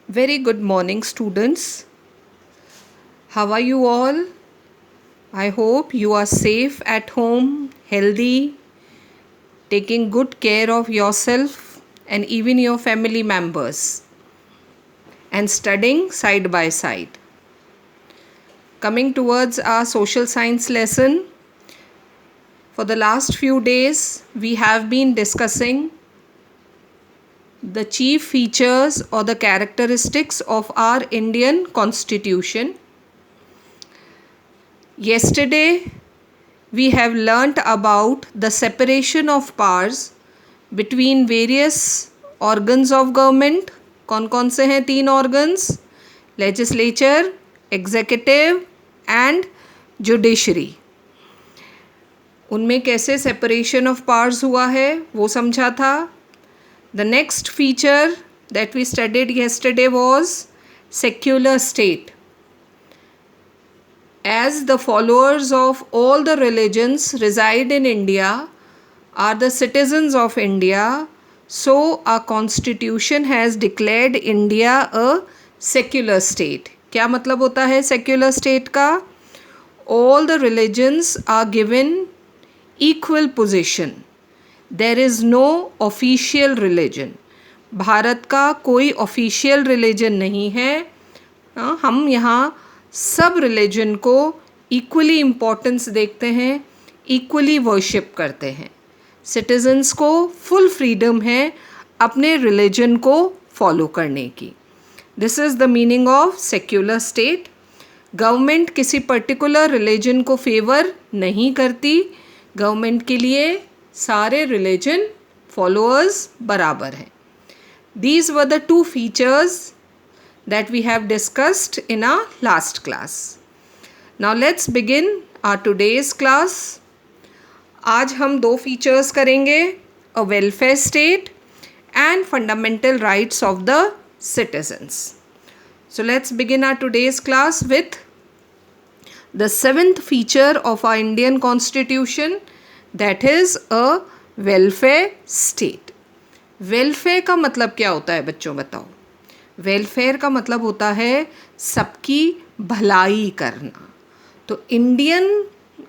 Very good morning, students. How are you all? I hope you are safe at home, healthy, taking good care of yourself and even your family members, and studying side by side. Coming towards our social science lesson, for the last few days, we have been discussing the chief features or the characteristics of our Indian Constitution. Yesterday, we have learnt about the separation of powers between various organs of government. कौन से हैं 3 organs? Legislature, Executive and Judiciary. उनमें कैसे separation of powers हुआ है वो समझा था. The next feature that we studied yesterday was secular state. As the followers of all the religions reside in India are the citizens of India, so our constitution has declared India a secular state. क्या मतलब होता है secular state का? All the religions are given equal position. There is no official religion. Bharat का कोई official religion नहीं है. हम यहाँ सब रिलीजन को इक्वली इम्पोर्टेंस देखते हैं, इक्वली वर्शिप करते हैं. सिटीजन्स को फुल फ्रीडम है अपने रिलीजन को फॉलो करने की. This is the meaning of secular state. Government किसी पर्टिकुलर रिलीजन को फेवर नहीं करती. गवर्नमेंट के लिए सारे रिलीजन फॉलोअर्स बराबर हैं. These were the 2 features that we have discussed in our last class. Now let's begin our today's class. आज हम 2 features करेंगे, a welfare state and fundamental rights of the citizens. So let's begin our today's class with the 7th feature of our Indian Constitution, that is a welfare state. Welfare का मतलब क्या होता है बच्चों, बताओ. वेलफेयर का मतलब होता है सबकी भलाई करना. तो इंडियन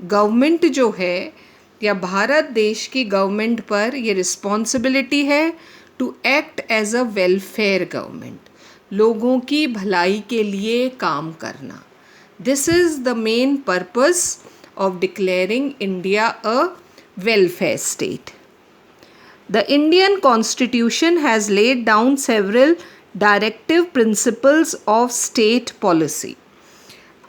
गवर्नमेंट जो है या भारत देश की गवर्नमेंट पर ये रिस्पॉन्सिबिलिटी है to act as a welfare government. लोगों की भलाई के लिए काम करना. This is the main purpose of declaring India a welfare state. The Indian constitution has laid down several directive principles of state policy.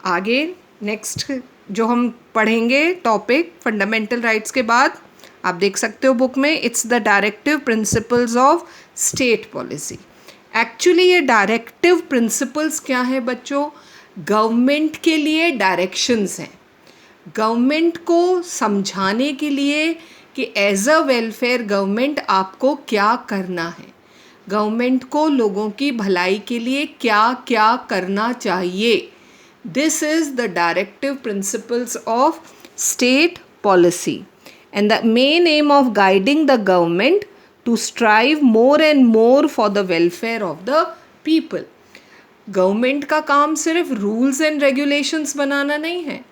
आगे नेक्स्ट जो हम पढ़ेंगे टॉपिक फंडामेंटल राइट्स के बाद आप देख सकते हो बुक में, it's the directive principles of state policy. Actually ये डायरेक्टिव प्रिंसिपल्स क्या है बच्चों? गवर्नमेंट के लिए डायरेक्शंस हैं. गवर्नमेंट को समझाने के लिए कि एज अ वेलफेयर गवर्नमेंट आपको क्या करना है. गवर्नमेंट को लोगों की भलाई के लिए क्या क्या करना चाहिए. This is the directive principles of state policy and the main aim of guiding the government to strive more and more for the welfare of the people. Government का काम सिर्फ रूल्स एंड रेगुलेशंस बनाना नहीं है.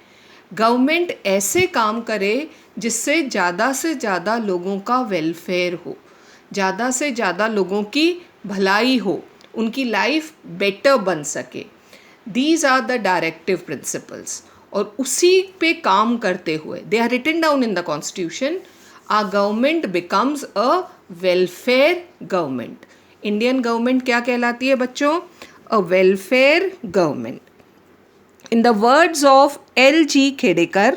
Government ऐसे काम करे जिससे ज़्यादा से ज़्यादा लोगों का वेलफेयर हो, ज़्यादा से ज़्यादा लोगों की भलाई हो, उनकी लाइफ बेटर बन सके. These are the directive principles. और उसी पे काम करते हुए they are written down in the constitution. Our government becomes a welfare government. Indian government क्या कहलाती है बच्चों? A welfare government. In the words of L.G. Khedekar,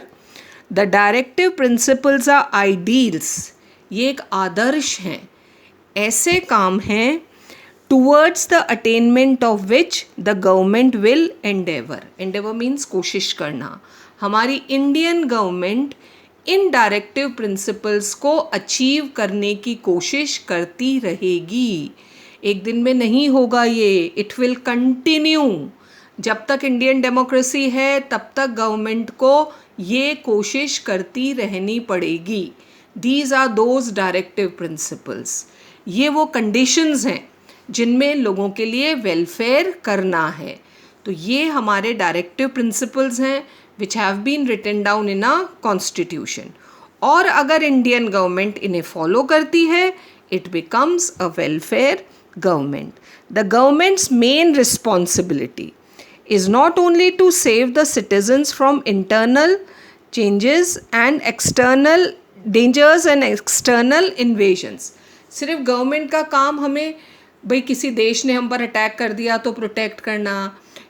the directive principles are ideals. ये एक आदर्श हैं, ऐसे काम हैं towards the attainment of which the government will endeavour. Endeavour means कोशिश करना. हमारी Indian government in directive principles को अचीव करने की कोशिश करती रहेगी. एक दिन में नहीं होगा ये, इट विल कंटिन्यू. जब तक इंडियन डेमोक्रेसी है तब तक गवर्नमेंट को ये कोशिश करती रहनी पड़ेगी. These are those directive principles. ये वो कंडीशंस हैं जिनमें लोगों के लिए वेलफेयर करना है। तो ये हमारे डायरेक्टिव प्रिंसिपल्स हैं which have been written down in a constitution. और अगर इंडियन गवर्नमेंट इन्हें फॉलो करती है, it becomes a welfare government. The government's main responsibility is not only to save the citizens from internal changes and external dangers and external invasions. सिर्फ government का काम हमें भाई किसी देश ने हम पर अटैक कर दिया तो प्रोटेक्ट करना,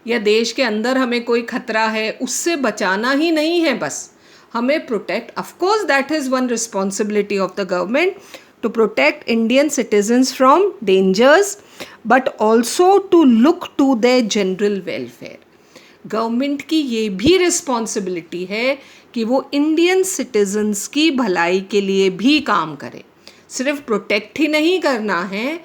या देश के अंदर हमें कोई खतरा है उससे बचाना ही नहीं है बस हमें protect. Of course that is one responsibility of the government to protect Indian citizens from dangers, but also to look to their general welfare. Government की ये भी रिस्पॉन्सिबिलिटी है कि वो इंडियन सिटीजन्स की भलाई के लिए भी काम करे. सिर्फ प्रोटेक्ट ही नहीं करना है,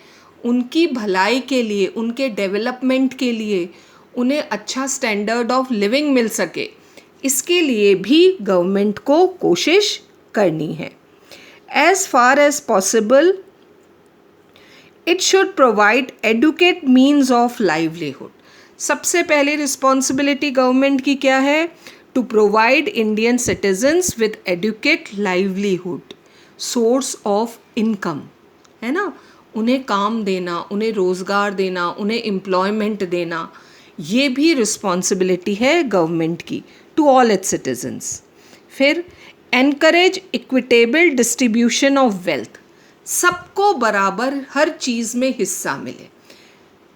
उनकी भलाई के लिए, उनके डेवलपमेंट के लिए, उन्हें अच्छा स्टैंडर्ड ऑफ लिविंग मिल सके, इसके लिए भी गवर्नमेंट को कोशिश करनी है. As far as possible, it should provide adequate means of livelihood. सबसे पहली रिस्पॉन्सिबिलिटी गवर्नमेंट की क्या है? To provide Indian citizens with adequate livelihood, source of income, है ना. उन्हें काम देना, उन्हें रोज़गार देना, उन्हें एम्प्लॉयमेंट देना, ये भी रिस्पॉन्सिबिलिटी है गवर्नमेंट की टू ऑल इट्स सिटीजन्स. फिर encourage equitable distribution of wealth, सबको बराबर हर चीज़ में हिस्सा मिले,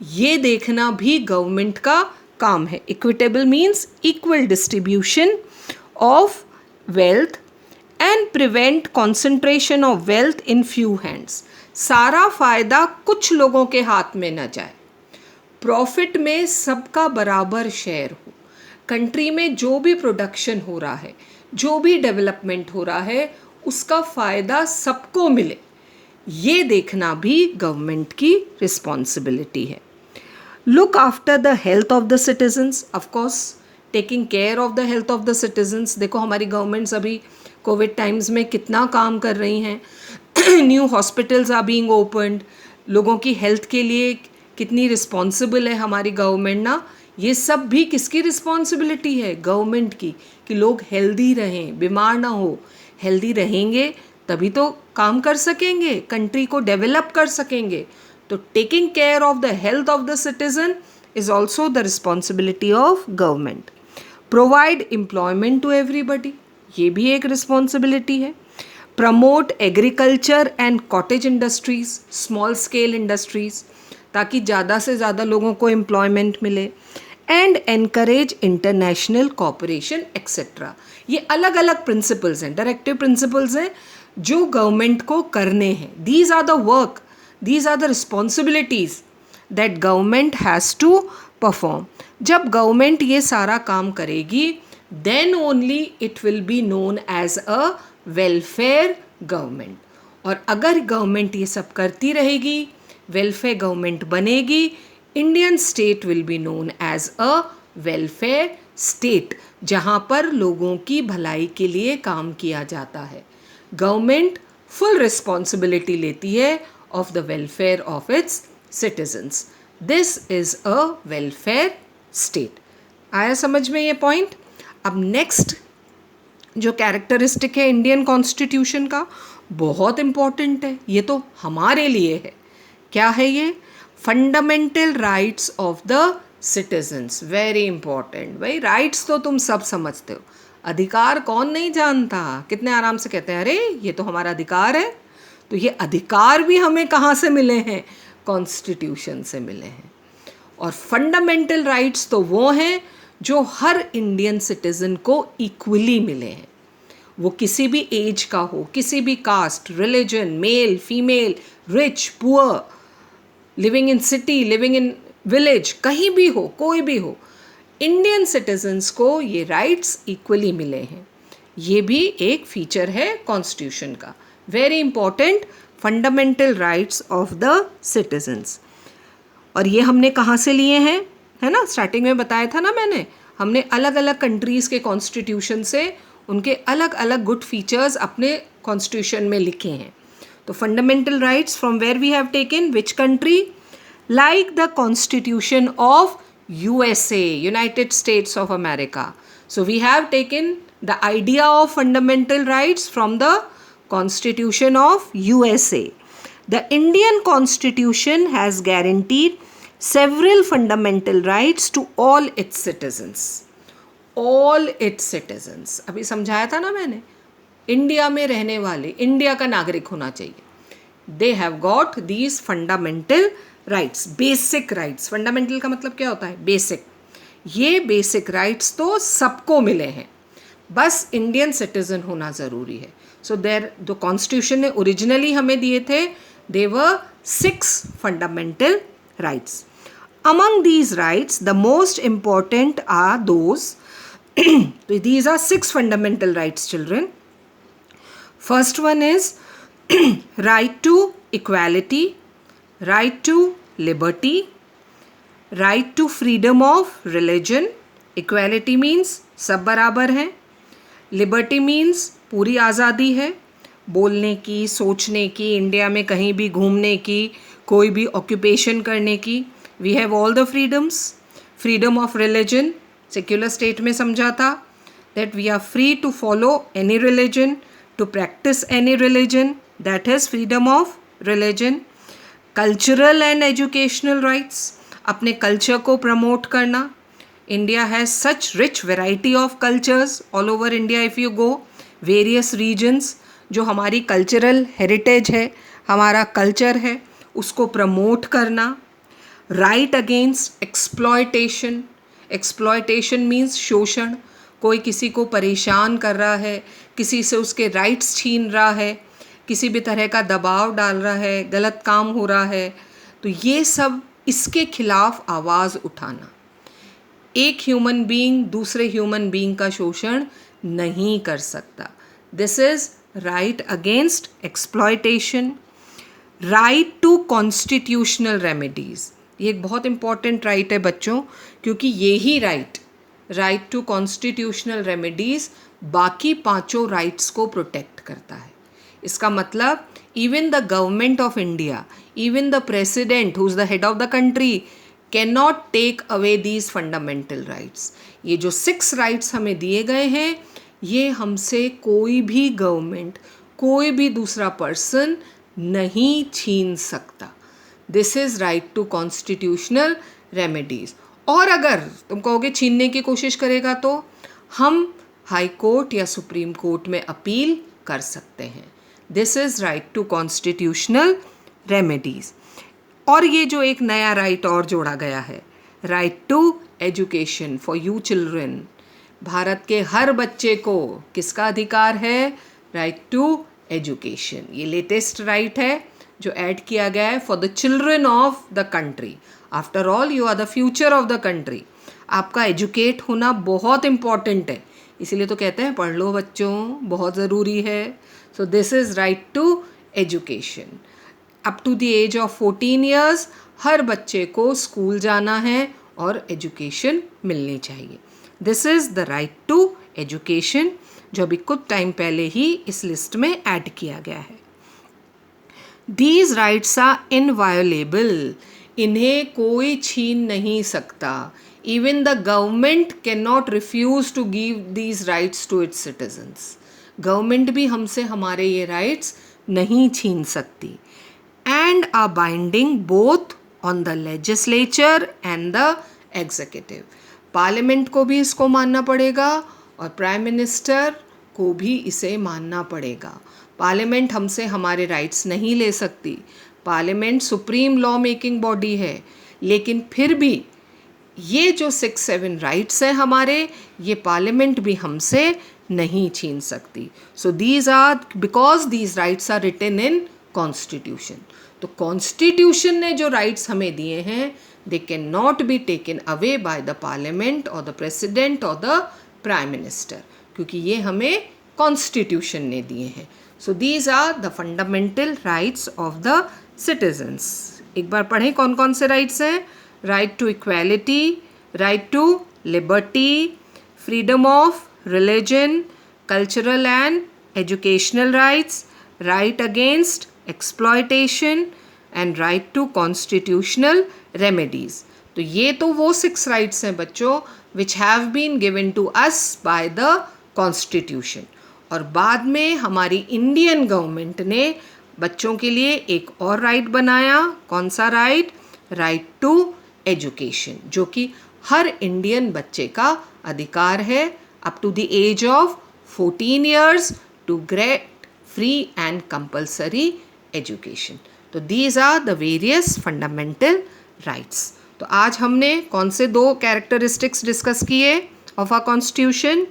ये देखना भी गवर्नमेंट का काम है. Equitable means equal distribution of wealth and prevent concentration of wealth in few hands. सारा फ़ायदा कुछ लोगों के हाथ में न जाए, प्रॉफिट में सबका बराबर शेयर हो, कंट्री में जो भी प्रोडक्शन हो रहा है, जो भी डेवलपमेंट हो रहा है, उसका फ़ायदा सबको मिले, ये देखना भी गवर्नमेंट की रिस्पॉन्सिबिलिटी है. Look after the health of the citizens, of course taking care of the health of the citizens. देखो हमारी गवर्नमेंट्स अभी कोविड टाइम्स में कितना काम कर रही हैं. New hospitals are being opened, लोगों की हेल्थ के लिए कितनी रिस्पॉन्सिबल है हमारी गवर्नमेंट ना. ये सब भी किसकी रिस्पॉन्सिबिलिटी है? गवर्नमेंट की, कि लोग हेल्दी रहें, बीमार ना हो. हेल्दी रहेंगे तभी तो काम कर सकेंगे, कंट्री को डेवलप कर सकेंगे. तो taking care of the health of the citizen is also the responsibility of government. Provide employment to everybody, ये भी एक रिस्पॉन्सिबिलिटी है. Promote agriculture and cottage industries, small scale industries, ताकि ज़्यादा से ज़्यादा लोगों को एम्प्लॉयमेंट मिले. And encourage international cooperation etcetera. ये अलग अलग प्रिंसिपल्स हैं, डायरेक्टिव प्रिंसिपल्स हैं जो गवर्नमेंट को करने हैं. These are the work, these are the responsibilities that government has to perform. जब गवर्नमेंट ये सारा काम करेगी, then only it will be known as a welfare government. और अगर गवर्नमेंट ये सब करती रहेगी, वेलफेयर गवर्नमेंट बनेगी, Indian state will be known as a welfare state, जहाँ पर लोगों की भलाई के लिए काम किया जाता है. गवर्नमेंट फुल रिस्पॉन्सिबिलिटी लेती है of the welfare of its citizens. This is a welfare state. आया समझ में ये पॉइंट? अब नेक्स्ट जो कैरेक्टरिस्टिक है इंडियन कॉन्स्टिट्यूशन का, बहुत इम्पॉर्टेंट है, ये तो हमारे लिए है. क्या है ये? Fundamental rights of the citizens. Very important. भाई राइट्स तो तुम सब समझते हो, अधिकार कौन नहीं जानता. कितने आराम से कहते हैं अरे ये तो हमारा अधिकार है. तो ये अधिकार भी हमें कहाँ से मिले हैं? कॉन्स्टिट्यूशन से मिले हैं. और फंडामेंटल राइट्स तो वो हैं जो हर इंडियन सिटीज़न को इक्वली मिले हैं. वो किसी भी एज का हो, किसी भी caste, religion, male, female, rich, poor, living in city, living in village, कहीं भी हो, कोई भी हो, इंडियन सिटीजन्स को ये राइट्स इक्वली मिले हैं. ये भी एक फीचर है कॉन्स्टिट्यूशन का. Very important, fundamental rights of the citizens. और ये हमने कहाँ से लिए हैं, है ना? स्टार्टिंग में बताया था ना मैंने, हमने अलग अलग कंट्रीज़ के कॉन्स्टिट्यूशन से उनके अलग अलग गुड फीचर्स अपने कॉन्स्टिट्यूशन में लिखे हैं. तो fundamental rights from where we have taken which country? like the Constitution of USA, United States of America. So we have taken the idea of fundamental rights from the Constitution of USA. The Indian Constitution has guaranteed several fundamental rights to all its citizens. All its citizens. अभी समझाया था ना मैंने, India में रहने वाले, India का नागरिक होना चाहिए. They have got these fundamental rights, basic rights. Fundamental का मतलब क्या होता है? Basic. ये basic rights तो सबको मिले हैं, बस इंडियन सिटीजन होना ज़रूरी है. सो जो कॉन्स्टिट्यूशन ने ओरिजिनली हमें दिए थे, they were 6 fundamental rights. Among these rights, the most important are those. These are 6 fundamental rights, children. First one is right to equality, right to liberty, right to freedom of religion. Equality means सब बराबर हैं. Liberty means पूरी आज़ादी है, बोलने की, सोचने की, इंडिया में कहीं भी घूमने की, कोई भी ऑक्यूपेशन करने की. We have all the freedoms. Freedom of religion, secular state में समझा था, that we are free to follow any religion, to practice any religion. That is freedom of religion. Cultural and educational rights, अपने culture को promote करना. India has such rich variety of cultures all over India. If you go various regions, जो हमारी cultural heritage है, हमारा culture है, उसको promote करना. Right against exploitation. Exploitation means शोषण. कोई किसी को परेशान कर रहा है, किसी से उसके राइट्स छीन रहा है, किसी भी तरह का दबाव डाल रहा है, गलत काम हो रहा है, तो ये सब इसके खिलाफ आवाज़ उठाना. एक ह्यूमन बीइंग दूसरे ह्यूमन बीइंग का शोषण नहीं कर सकता. This is right against exploitation. Right to constitutional remedies, ये एक बहुत इंपॉर्टेंट राइट है बच्चों, क्योंकि यही राइट टू कॉन्स्टिट्यूशनल रेमेडीज़ बाकी 5 राइट्स को प्रोटेक्ट करता है. इसका मतलब even the government of India, even the president who is the head of the country can not take away these fundamental rights. ये जो 6 राइट्स हमें दिए गए हैं, ये हमसे कोई भी गवर्नमेंट, कोई भी दूसरा पर्सन नहीं छीन सकता. This is right to constitutional remedies. और अगर तुम कहोगे छीनने की कोशिश करेगा, तो हम हाई कोर्ट या सुप्रीम कोर्ट में अपील कर सकते हैं. This is right to constitutional remedies. और ये जो एक नया राइट और जोड़ा गया है, right to education for you children. Bharat के हर बच्चे को किसका अधिकार है? Right to education. ये लेटेस्ट राइट है जो ऐड किया गया है for the children of the country. After all you are the future of the country. आपका एजुकेट होना बहुत इम्पॉर्टेंट है, इसीलिए तो कहते हैं पढ़ लो बच्चों, बहुत ज़रूरी है. So this is right to education. Up to the age of 14 years हर बच्चे को स्कूल जाना है और एजुकेशन मिलनी चाहिए. This is the right to education, जो अभी कुछ टाइम पहले ही इस लिस्ट में ऐड किया गया है. These rights are inviolable. इन्हें कोई छीन नहीं सकता. Even the government cannot refuse to give these rights to its citizens. Government भी हमसे हमारे ये rights नहीं छीन सकती. And are binding both on the legislature and the executive. Parliament को भी इसको मानना पड़ेगा और प्राइम मिनिस्टर को भी इसे मानना पड़ेगा. पार्लियामेंट हमसे हमारे राइट्स नहीं ले सकती. Parliament supreme law making body है, लेकिन फिर भी ये जो 6-7 राइट्स हैं हमारे, ये पार्लियामेंट भी हमसे नहीं छीन सकती. So these are because these rights are written in constitution. तो कॉन्स्टिट्यूशन ने जो राइट्स हमें दिए हैं, they can not be taken away by the parliament और द प्रेसिडेंट और द प्राइम मिनिस्टर, क्योंकि ये हमें कॉन्स्टिट्यूशन ने दिए हैं. So these are the fundamental rights of the citizens. एक बार पढ़ें कौन कौन से rights हैं? Right to equality, right to liberty, freedom of religion, cultural and educational rights, right against exploitation, and right to constitutional remedies. तो ये तो वो 6 राइट्स हैं बच्चों which have been given to us by the constitution. और बाद में हमारी इंडियन गवर्नमेंट ने बच्चों के लिए एक और राइट बनाया। कौन सा राइट? राइट टू एजुकेशन, जो कि हर इंडियन बच्चे का अधिकार है up to the age of 14 years to get free and compulsory education. तो these are the various fundamental rights. तो आज हमने कौन से 2 कैरेक्टरिस्टिक्स डिस्कस किए of our constitution?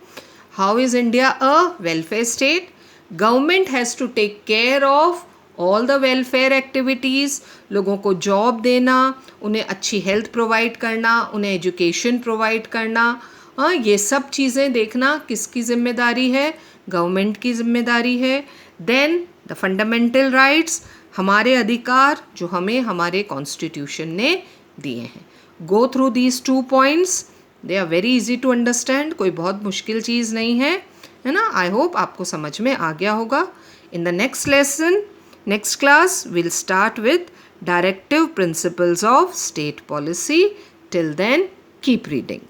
How is India a welfare state? Government has to take care of all the welfare activities, लोगों को job देना, उन्हें अच्छी हेल्थ प्रोवाइड करना, उन्हें एजुकेशन प्रोवाइड करना, ये सब चीज़ें देखना किसकी जिम्मेदारी है? गवर्नमेंट की जिम्मेदारी है। देन द फंडामेंटल राइट्स, हमारे अधिकार जो हमें हमारे कॉन्स्टिट्यूशन ने दिए हैं। Go through these 2 points, they are very easy to understand, कोई बहुत मुश्किल चीज़ नहीं है ना। आई होप आपको समझ में आ गया होगा। In the next lesson, next class, we'll start with directive principles of state policy. Till then, keep reading.